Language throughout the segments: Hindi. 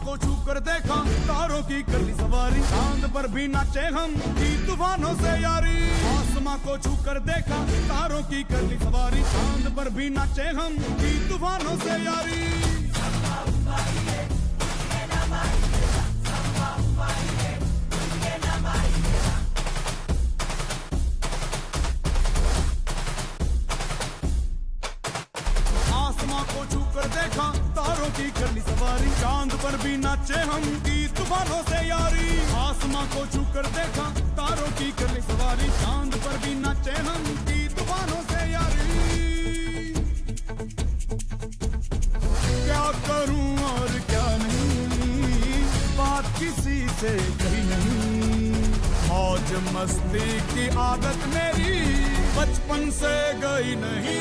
को छू कर देखा, तारों की कर ली सवारी, चांद पर भी नाचे हम, की तूफानों से यारी। आसमां को छू कर देखा, तारों की कर ली सवारी, चांद पर भी नाचे हम, की तूफानों से यारी। आसमां को छू कर देखा, तारों की कर ली सवारी, चांद पर भी नाचे हम, की तूफानों से यारी। आसमां को छू कर देखा, तारों की कर ली सवारी, चांद पर भी नाचे हम, की तूफानों से यारी। क्या करूं और क्या नहीं, बात किसी से कही नहीं। मौज मस्ती की आदत मेरी बचपन से गई नहीं।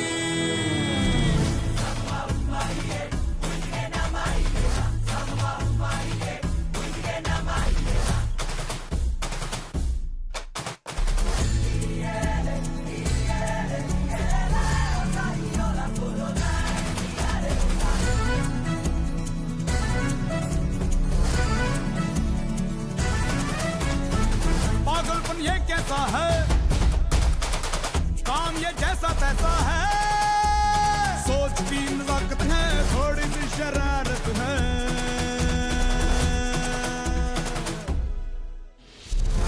पागलपन ये कैसा है, काम ये जैसा तैसा है, सोच की नजाकत है, थोड़ी सी शरारत है।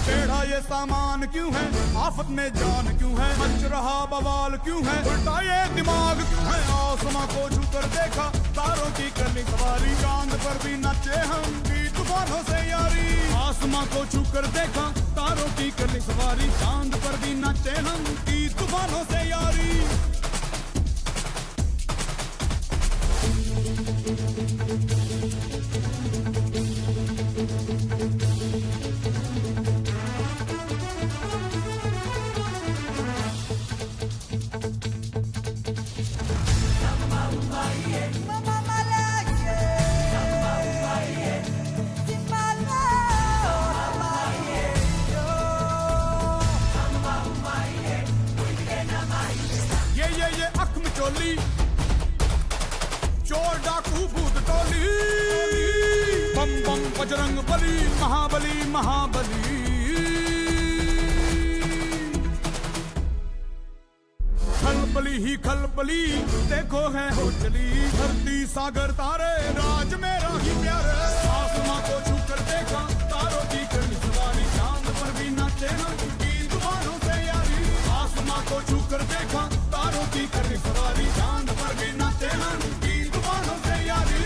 टेढ़ा ये सामान क्यों है, आफत में जान क्यों है, मच रहा बवाल क्यों है, उल्टा ये दिमाग क्यों है। आसमां को छू कर देखा, तारों की कर ली सवारी, चांद पर भी नाचे हम, की तूफानों से यारी। आसमां को छू कर देखा, तारों की कर ली सवारी, चांद पर भी नाचे हम, की तूफानों से यारी। ये अख में चोली, चोर डाकू भूत टोली, बम बम बजरंग बली, महाबली महाबली। खलबली ही खलबली, देखो है हो चली, धरती सागर तारे, राज मेरा ही प्यारे। आसमां को छू कर देखा, तारों की कर ली सवारी, चांद पर भी नाचे हम, की तूफानों से यारी। आसमां को छू कर देखा, तारों की कर ली सवारी, चांद पर भी नाचे हम, की तूफानों से यारी।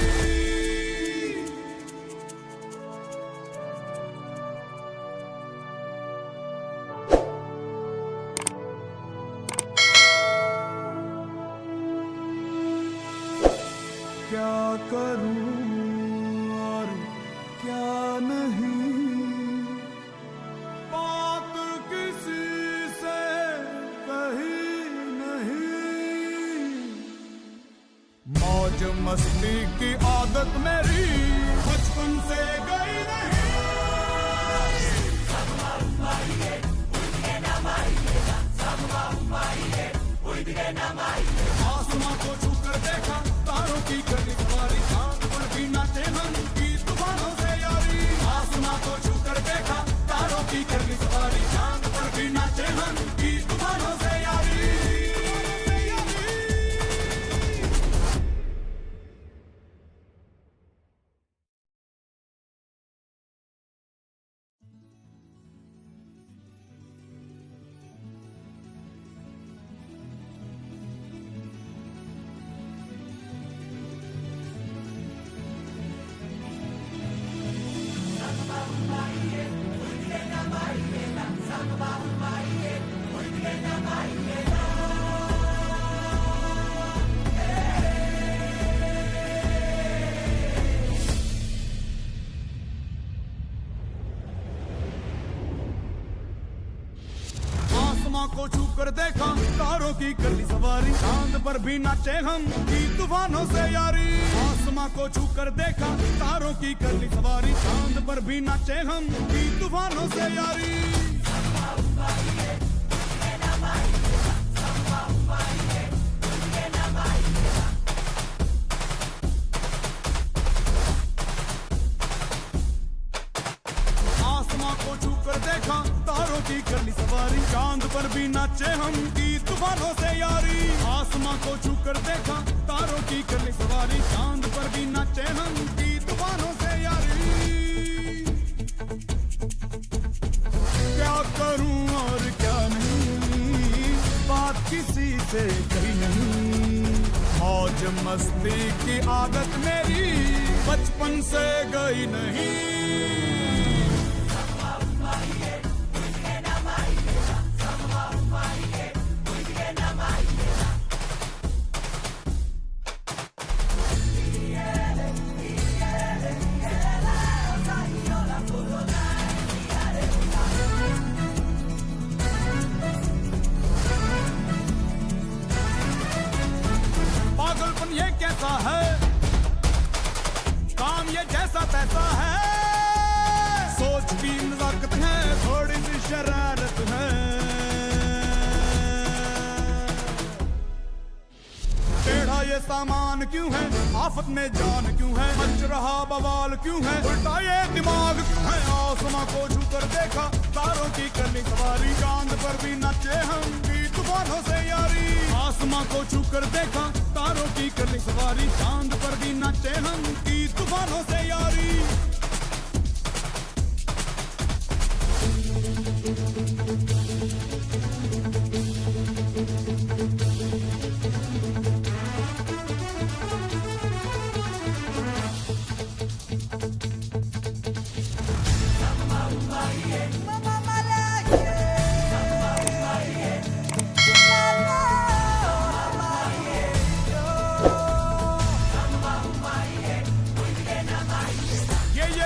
क्या करूं और क्या नहीं, बात किसी से कही नहीं। मौज मस्ती की आदत मेरी बचपन से गई नहीं। आसमां को छू कर देखा, तारों की कर ली सवारी, चांद पर भी नाचे हम, की तूफानों से यारी। आसमां को छू कर देखा, तारों की कर ली सवारी, चांद पर भी नाचे हम, की तूफानों से यारी। आसमां को छू कर देखा, तारों की कर ली सवारी, चांद पर भी नाचे हम, की तूफानों से यारी। आसमां को छू कर देखा, तारों की कर ली सवारी, चांद पर भी नाचे हम, की तूफानों से यारी। पर भी नाचे हम की तूफानों से यारी। आसमां को छू कर देखा तारों की कर ली सवारी। चांद पर भी नाचे हम की तूफानों से यारी। क्या करूं और क्या नहीं, बात किसी से कही नहीं। मौज मस्ती की आदत मेरी बचपन से गई नहीं। पागलपन ये कैसा है, काम ये जैसा तैसा है। सोच की नजाकत है, थोड़ी सी शरारत है। टेढ़ा ये सामान क्यों है, आफत में जान क्यों है। मच रहा बवाल क्यों है, उल्टा ये दिमाग क्यों है। आसमां को छू कर देखा तारों की कर ली सवारी। चांद पर भी नाचे हम की तूफानों से यारी। आसमां को छू कर देखा तारों की कर ली सवारी। चांद पर भी नाचे हम की तूफानों से यारी।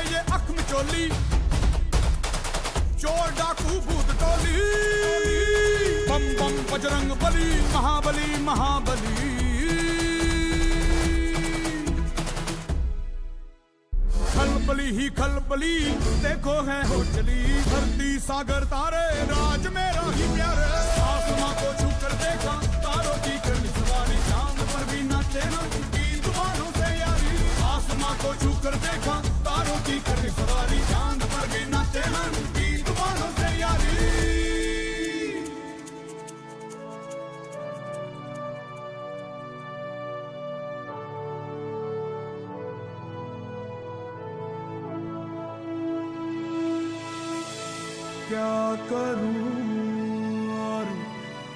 ये अख में चोली, चोर डाकू भूत टोली। बम बम बजरंग बली, महाबली महाबली। खलबली ही खलबली, देखो है हो चली। धरती सागर तारे, राज मेरा ही प्यारे। आसमां को छू कर देखा तारों की कर ली सवारी। चांद पर भी नाचे हम की तूफानों से यारी। आसमां को छू कर देखा तारों की कर ली सवारी। चांद पर भी नाचे हम की तूफानों से यारी। क्या करूं और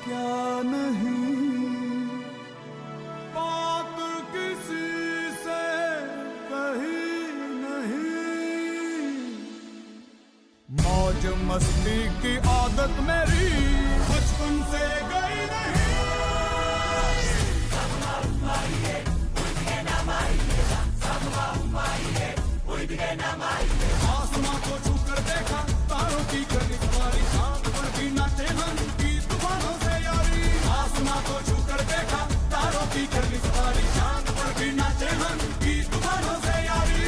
क्या नहीं, बात किसी से कही नहीं। मौज मस्ती की आदत मेरी बचपन से गई नहीं। आसमां को छू कर देखा तारों की कर ली सवारी। चांद पर भी नाचे हम की तूफानों से यारी। आसमां को छू कर देखा तारों की कर ली सवारी। चांद पर भी नाचे हम की तूफानों से यारी।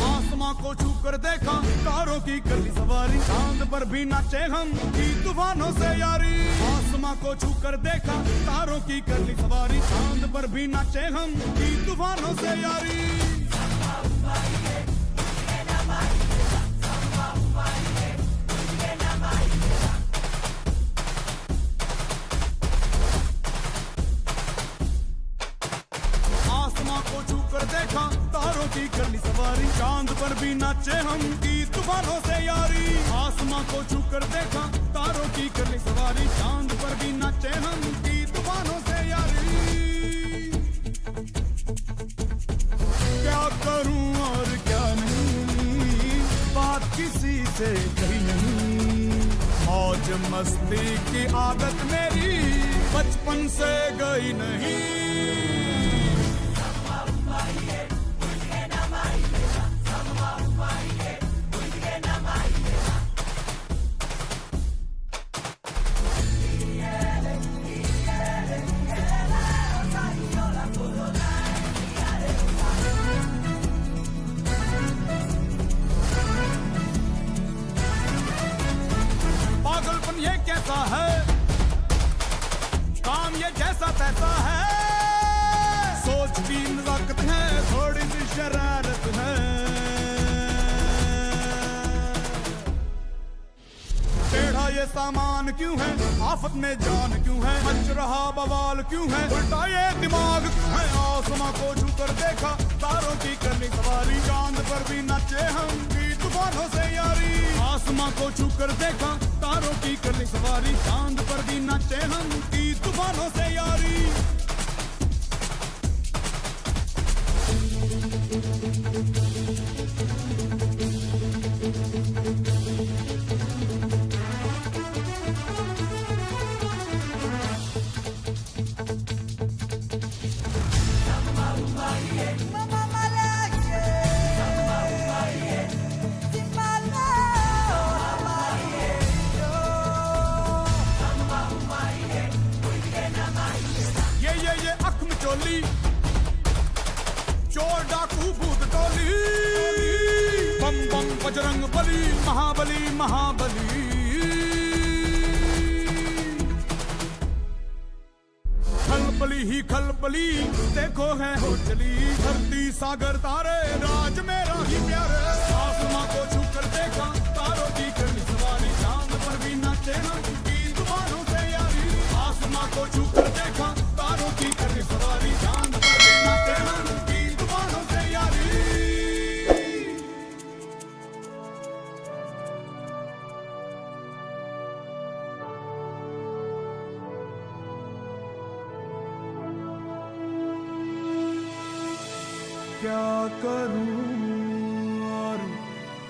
आसमां को छू कर देखा तारों की कर ली सवारी। चांद पर भी नाचे हम की तूफानों से यारी। आसमां को छू कर देखा तारों की कर ली सवारी। चांद पर भी नाचे हम की तूफानों से यारी। आसमां को छू कर देखा तारों की कर ली सवारी। चांद पर भी नाचे हम की तूफानों से यारी। आसमां को छू कर देखा तारों की कर ली सवारी। चांद पर भी नाचे हम की तूफानों से यारी। क्या करूं और क्या नहीं, बात किसी से कही नहीं। मौज मस्ती की आदत मेरी बचपन मन से गई नहीं। पागलपन ये कैसा है, काम ये जैसा तैसा है, सोच की नजाकत है, थोड़ी सी शरारत है। टेढ़ा ये सामान क्यों है, आफत में जान क्यों है, मच रहा बवाल क्यों है, उल्टा ये दिमाग क्यों है। आसमां को छू कर देखा, तारों की करनी सवारी, चांद पर भी नाचे हम भी तूफानों से यारी। आसमां को छू कर देखा, तारों की करनी सवारी, चांद पर भी नाचे हम की तूफानों से यारी। ये अख में चोली, चोर डाकू भूत टोली, बम बम बजरंग बली, महाबली महाबली। खलबली ही खलबली, देखो है हो चली, धरती सागर तारे, राज मेरा ही प्यारे। आसमां को छू कर देखा, तारों की करनी सवारी, चांद पर भी नाचे हम की तूफानों से यारी। आसमां को छू कर देखा, तारों की करनी सवारी, चांद पर भी नाचे हम की तूफानों से यारी। क्या करूं और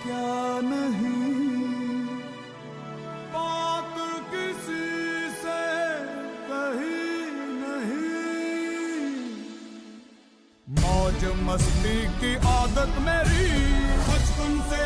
क्या नहीं, बात किसी से कही नहीं। मौज मस्ती की आदत मेरी बचपन से